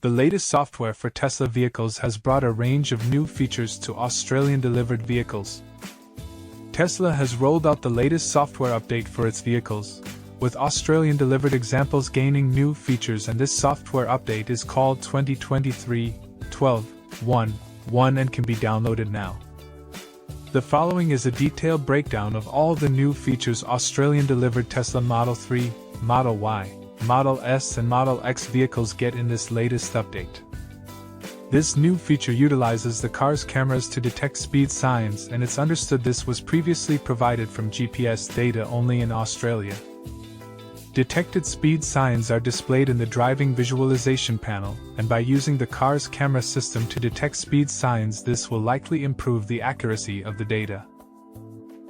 The latest software for Tesla vehicles has brought a range of new features to Australian-delivered vehicles. Tesla has rolled out the latest software update for its vehicles, with Australian-delivered examples gaining new features, and this software update is called 2023-12.1.1 and can be downloaded now. The following is a detailed breakdown of all the new features Australian-delivered Tesla Model 3, Model Y, Model S and Model X vehicles get in this latest update. This new feature utilizes the car's cameras to detect speed signs, and it's understood this was previously provided from GPS data only in Australia. Detected speed signs are displayed in the driving visualization panel, and by using the car's camera system to detect speed signs, this will likely improve the accuracy of the data.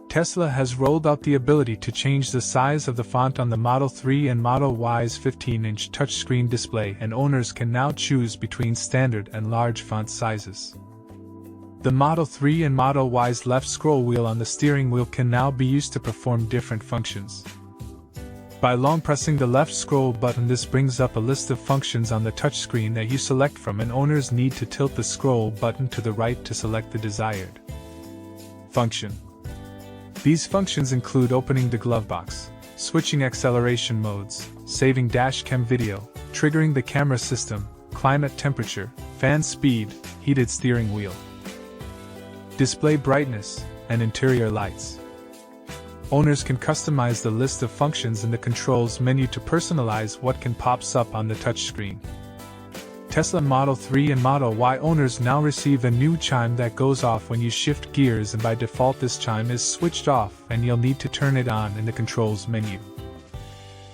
Tesla has rolled out the ability to change the size of the font on the Model 3 and Model Y's 15-inch touchscreen display, and owners can now choose between standard and large font sizes. The Model 3 and Model Y's left scroll wheel on the steering wheel can now be used to perform different functions. By long pressing the left scroll button, this brings up a list of functions on the touchscreen that you select from, and owners need to tilt the scroll button to the right to select the desired function. These functions include opening the glove box, switching acceleration modes, saving dash cam video, triggering the camera system, climate temperature, fan speed, heated steering wheel, display brightness, and interior lights. Owners can customize the list of functions in the controls menu to personalize what can pops up on the touchscreen. Tesla Model 3 and Model Y owners now receive a new chime that goes off when you shift gears, and by default this chime is switched off and you'll need to turn it on in the controls menu.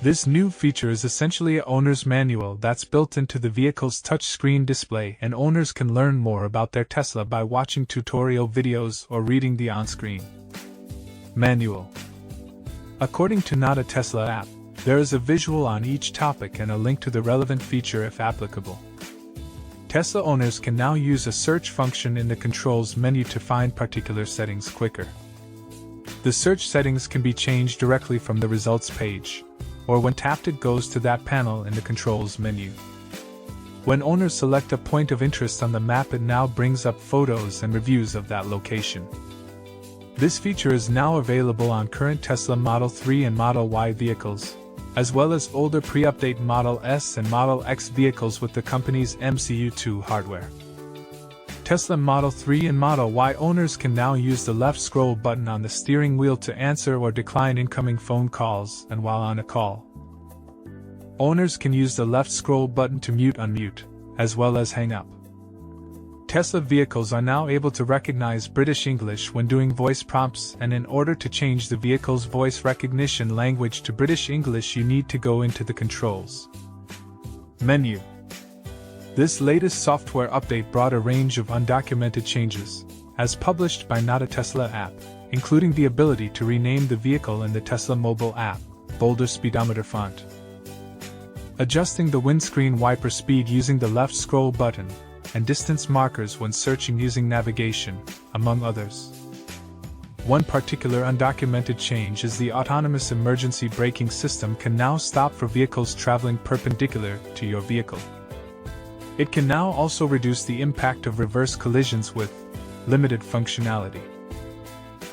This new feature is essentially an owner's manual that's built into the vehicle's touchscreen display, and owners can learn more about their Tesla by watching tutorial videos or reading the on-screen manual. According to Not a Tesla app, there is a visual on each topic and a link to the relevant feature if applicable. Tesla owners can now use a search function in the controls menu to find particular settings quicker. The search settings can be changed directly from the results page, or when tapped it goes to that panel in the controls menu. When owners select a point of interest on the map, it now brings up photos and reviews of that location. This feature is now available on current Tesla Model 3 and Model Y vehicles, as well as older pre-update Model S and Model X vehicles with the company's MCU2 hardware. Tesla Model 3 and Model Y owners can now use the left scroll button on the steering wheel to answer or decline incoming phone calls, and while on a call, owners can use the left scroll button to mute/unmute, as well as hang up. Tesla vehicles are now able to recognize British English when doing voice prompts, and in order to change the vehicle's voice recognition language to British English, you need to go into the controls menu. This latest software update brought a range of undocumented changes, as published by Not a Tesla app, including the ability to rename the vehicle in the Tesla mobile app, bolder speedometer font, adjusting the windscreen wiper speed using the left scroll button, and distance markers when searching using navigation, among others. One particular undocumented change is the autonomous emergency braking system can now stop for vehicles traveling perpendicular to your vehicle. It can now also reduce the impact of reverse collisions with limited functionality.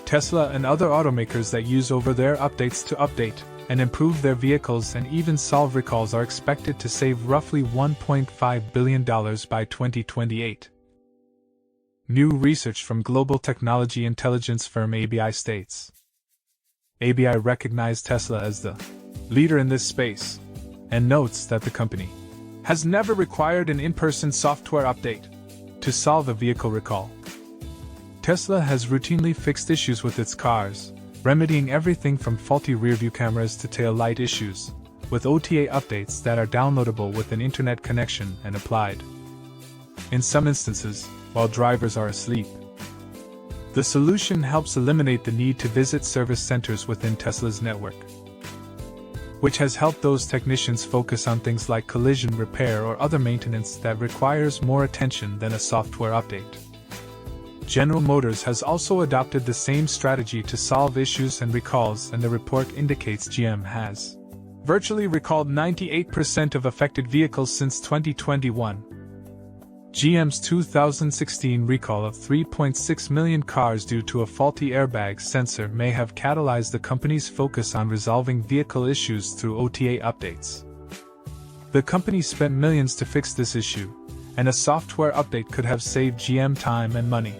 Tesla and other automakers that use over-the-air updates to update and improve their vehicles and even solve recalls are expected to save roughly $1.5 billion by 2028. New research from global technology intelligence firm ABI states. ABI recognized Tesla as the leader in this space, and notes that the company has never required an in-person software update to solve a vehicle recall. Tesla has routinely fixed issues with its cars, remedying everything from faulty rearview cameras to tail light issues, with OTA updates that are downloadable with an internet connection and applied, in some instances, while drivers are asleep. The solution helps eliminate the need to visit service centers within Tesla's network, which has helped those technicians focus on things like collision repair or other maintenance that requires more attention than a software update. General Motors has also adopted the same strategy to solve issues and recalls, and the report indicates GM has virtually recalled 98% of affected vehicles since 2021, GM's 2016 recall of 3.6 million cars due to a faulty airbag sensor may have catalyzed the company's focus on resolving vehicle issues through OTA updates. The company spent millions to fix this issue, and a software update could have saved GM time and money.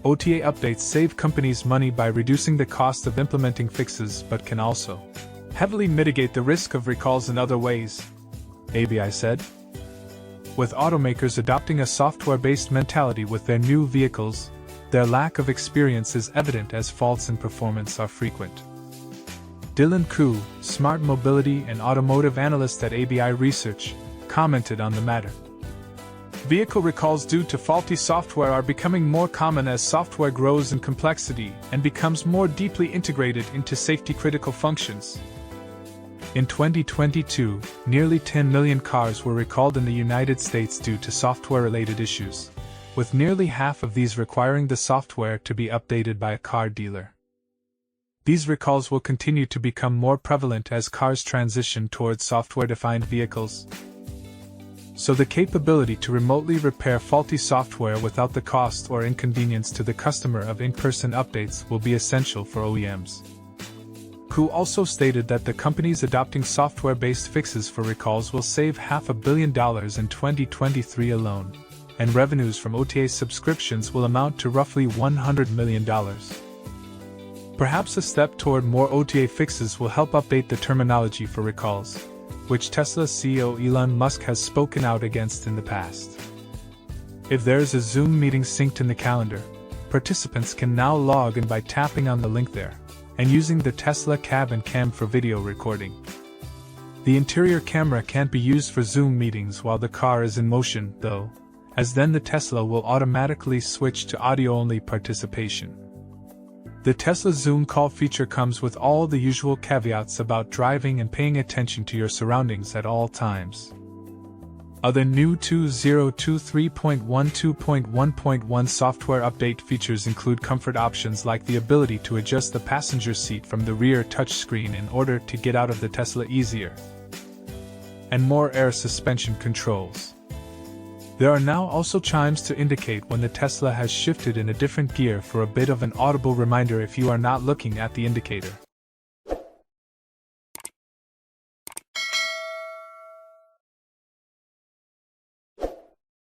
OTA updates save companies money by reducing the cost of implementing fixes but can also heavily mitigate the risk of recalls in other ways, ABI said. With automakers adopting a software-based mentality with their new vehicles, their lack of experience is evident as faults in performance are frequent. Dylan Koo, smart mobility and automotive analyst at ABI Research, commented on the matter. Vehicle recalls due to faulty software are becoming more common as software grows in complexity and becomes more deeply integrated into safety-critical functions. In 2022, nearly 10 million cars were recalled in the United States due to software-related issues, with nearly half of these requiring the software to be updated by a car dealer. These recalls will continue to become more prevalent as cars transition towards software-defined vehicles. So the capability to remotely repair faulty software without the cost or inconvenience to the customer of in-person updates will be essential for OEMs. Koo also stated that the companies adopting software-based fixes for recalls will save $500 million in 2023 alone, and revenues from OTA subscriptions will amount to roughly $100 million. Perhaps a step toward more OTA fixes will help update the terminology for recalls, which Tesla CEO Elon Musk has spoken out against in the past. If there is a Zoom meeting synced in the calendar, participants can now log in by tapping on the link there and using the Tesla cabin cam for video recording. The interior camera can't be used for Zoom meetings while the car is in motion, though, as then the Tesla will automatically switch to audio-only participation. The Tesla Zoom call feature comes with all the usual caveats about driving and paying attention to your surroundings at all times. Other new 2023.12.1.1 software update features include comfort options like the ability to adjust the passenger seat from the rear touchscreen in order to get out of the Tesla easier, and more air suspension controls. There are now also chimes to indicate when the Tesla has shifted in a different gear for a bit of an audible reminder if you are not looking at the indicator.